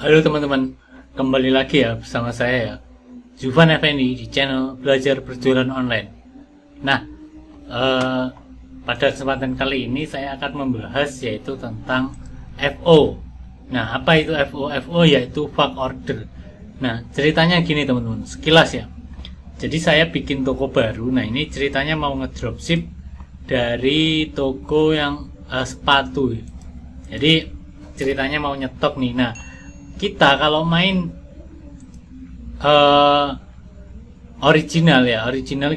Halo teman-teman, kembali lagi ya bersama saya ya, Juvan Effendi di channel Belajar Berjualan Online. Nah, pada kesempatan kali ini saya akan membahas yaitu tentang FO. Nah, apa itu FO? FO yaitu Fak Order. Nah, ceritanya gini teman-teman, sekilas ya. Jadi saya bikin toko baru. Nah, ini ceritanya mau ngedropship dari toko yang sepatu. Jadi ceritanya mau nyetok nih. Nah, kita kalau main original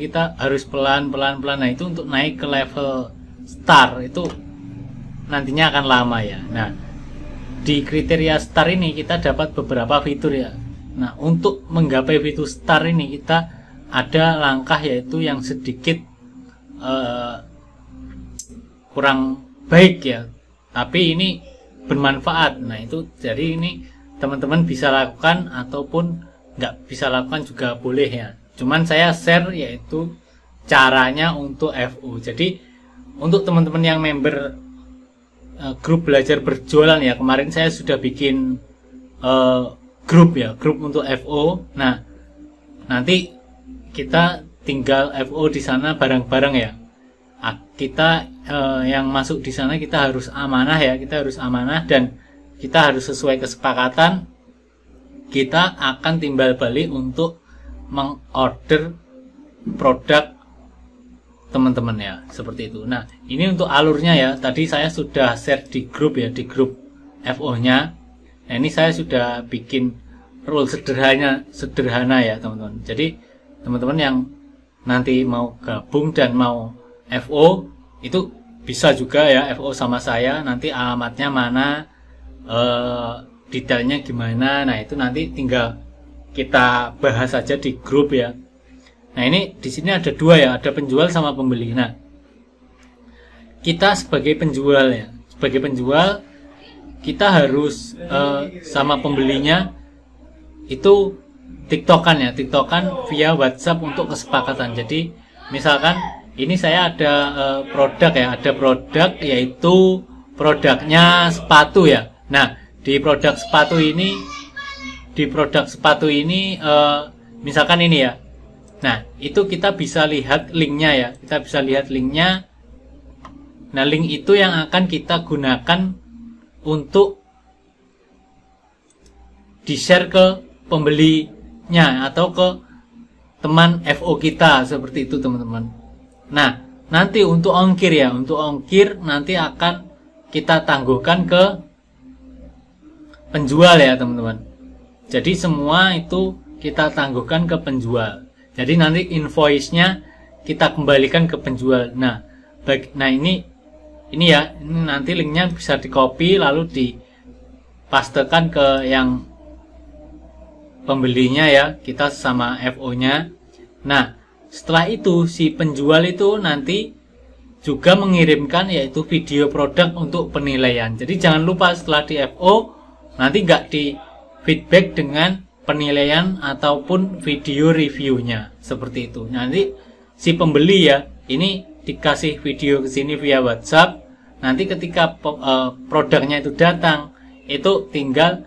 kita harus pelan. Nah, itu untuk naik ke level star itu nantinya akan lama ya. Nah, di kriteria star ini kita dapat beberapa fitur ya. Nah, untuk menggapai fitur star ini kita ada langkah yaitu yang sedikit kurang baik ya, tapi ini bermanfaat. Nah, itu jadi ini teman-teman bisa lakukan ataupun nggak bisa lakukan juga boleh ya. Cuman saya share yaitu caranya untuk FO. Jadi untuk teman-teman yang member grup belajar berjualan ya, kemarin saya sudah bikin grup untuk FO. Nah, nanti kita tinggal FO di sana bareng-bareng ya. Kita yang masuk di sana kita harus amanah ya, dan kita harus sesuai kesepakatan. Kita akan timbal balik untuk mengorder produk teman-teman ya, seperti itu. Nah, ini untuk alurnya ya, tadi saya sudah share di grup ya, di grup FO nya. Nah, ini saya sudah bikin rule sederhana ya teman-teman. Jadi teman-teman yang nanti mau gabung dan mau FO itu bisa juga ya FO sama saya, nanti alamatnya mana, detailnya gimana. Nah, itu nanti tinggal kita bahas saja di grup ya. Nah, ini di sini ada dua ya, ada penjual sama pembeli. Nah, kita sebagai penjual ya, kita harus sama pembelinya itu tiktokan via WhatsApp untuk kesepakatan. Jadi misalkan ini saya ada produk yaitu produknya sepatu ya. Nah, di produk sepatu ini misalkan ini ya. Nah, itu kita bisa lihat linknya ya. Nah, link itu yang akan kita gunakan untuk di-share ke pembelinya atau ke teman FO kita, seperti itu teman-teman. Nah, nanti untuk ongkir nanti akan kita tangguhkan ke penjual ya teman-teman. Jadi semua itu kita tangguhkan ke penjual. Jadi nanti invoice-nya kita kembalikan ke penjual. Nah, ini ya, ini nanti linknya bisa di copy lalu dipastekan ke yang pembelinya ya, kita sama FO-nya. Nah, setelah itu si penjual itu nanti juga mengirimkan yaitu video produk untuk penilaian. Jadi jangan lupa setelah di FO nanti nggak di feedback dengan penilaian ataupun video reviewnya, seperti itu. Nanti si pembeli ya ini dikasih video ke sini via WhatsApp. Nanti ketika produknya itu datang, itu tinggal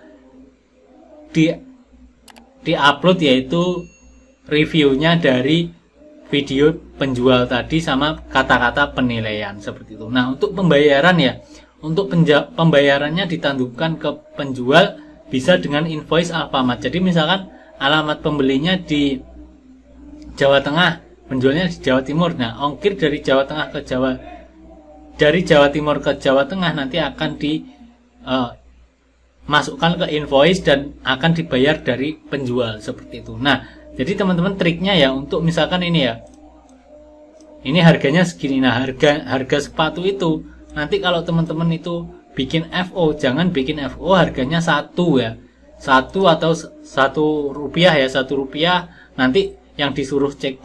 di-upload yaitu reviewnya dari video penjual tadi sama kata-kata penilaian, seperti itu. Nah, untuk pembayaran ya, pembayarannya ditangguhkan ke penjual bisa dengan invoice Alfamart. Jadi misalkan alamat pembelinya di Jawa Tengah, penjualnya di Jawa Timur. Nah, ongkir dari Jawa Tengah ke Jawa Timur ke Jawa Tengah nanti akan masukkan ke invoice dan akan dibayar dari penjual, seperti itu. Nah, jadi teman-teman triknya ya, untuk misalkan ini ya, ini harganya segini. Nah, harga sepatu itu nanti kalau teman-teman itu bikin FO, jangan bikin FO harganya 1 ya, 1 atau 1 rupiah ya, 1 rupiah. Nanti yang disuruh check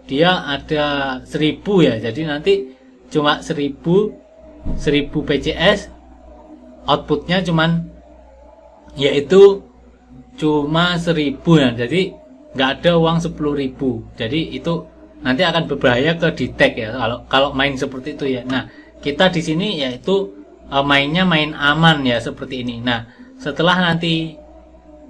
dia ada 1000 ya, jadi nanti cuma 1000 PCS, outputnya cuman yaitu cuma 1000 ya, jadi nggak ada uang 10.000. Jadi itu nanti akan berbahaya ke detect ya kalau main seperti itu ya. Nah, kita di sini yaitu mainnya main aman ya, seperti ini. Nah, setelah nanti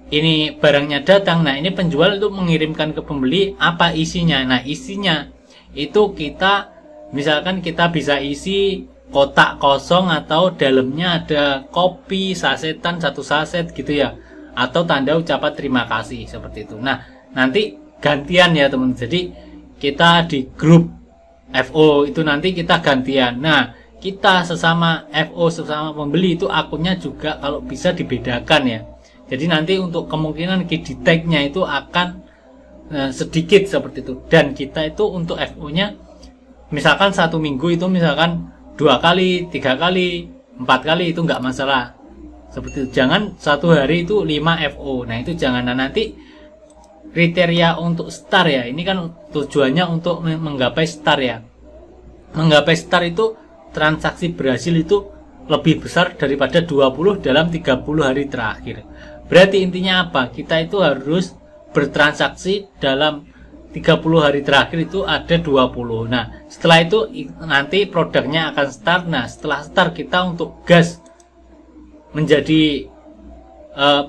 ini barangnya datang, nah ini penjual itu mengirimkan ke pembeli apa isinya. Nah isinya itu kita misalkan kita bisa isi kotak kosong atau dalamnya ada kopi sasetan 1 saset gitu ya, atau tanda ucapan terima kasih seperti itu. Nah nanti gantian ya teman, jadi kita di grup FO itu nanti kita gantian. Nah kita sesama FO sesama pembeli itu akunnya juga kalau bisa dibedakan ya, jadi nanti untuk kemungkinan di tag-nya itu akan sedikit seperti itu. Dan kita itu untuk FO nya misalkan 1 minggu itu misalkan 2 kali, 3 kali, 4 kali itu nggak masalah seperti itu. Jangan 1 hari itu 5 FO. Nah itu jangan. Nah, nanti kriteria untuk star ya, ini kan tujuannya untuk menggapai star ya. Menggapai star itu transaksi berhasil itu lebih besar daripada 20 dalam 30 hari terakhir. Berarti intinya apa? Kita itu harus bertransaksi dalam 30 hari terakhir itu ada 20. Nah setelah itu nanti produknya akan start. Nah setelah start kita untuk gas menjadi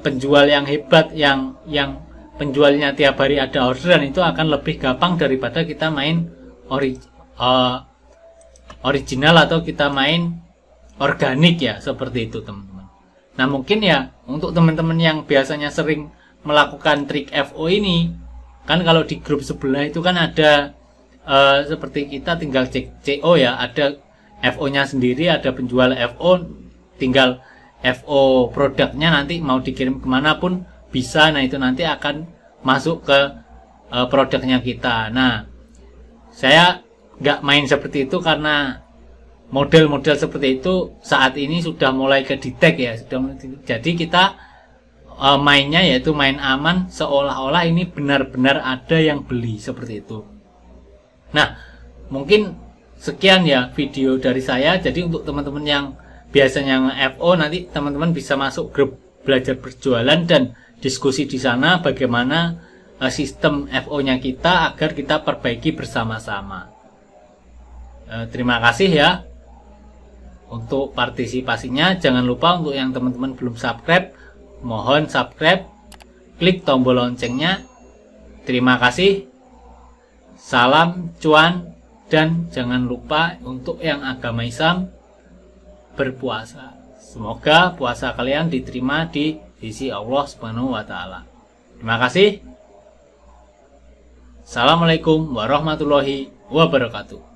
penjual yang hebat, yang penjualnya tiap hari ada orderan, itu akan lebih gampang daripada kita main original atau kita main organik ya, seperti itu teman-teman. Nah mungkin ya untuk teman-teman yang biasanya sering melakukan trik FO ini, kan kalau di grup sebelah itu kan ada seperti kita tinggal cek CO ya, ada FO nya sendiri, ada penjual FO, tinggal FO produknya nanti mau dikirim kemana pun bisa. Nah itu nanti akan masuk ke produknya kita. Nah saya nggak main seperti itu karena model-model seperti itu saat ini sudah mulai ke detect ya, jadi kita mainnya yaitu main aman, seolah-olah ini benar-benar ada yang beli seperti itu. Nah mungkin sekian ya video dari saya. Jadi untuk teman-teman yang biasanya FO, nanti teman-teman bisa masuk grup belajar berjualan dan diskusi di sana bagaimana sistem FO nya kita agar kita perbaiki bersama-sama. Terima kasih ya untuk partisipasinya. Jangan lupa untuk yang teman-teman belum subscribe, mohon subscribe, klik tombol loncengnya. Terima kasih. Salam cuan, dan jangan lupa untuk yang agama Islam berpuasa. Semoga puasa kalian diterima di sisi Allah Subhanahu wa taala. Terima kasih. Assalamualaikum warahmatullahi wabarakatuh.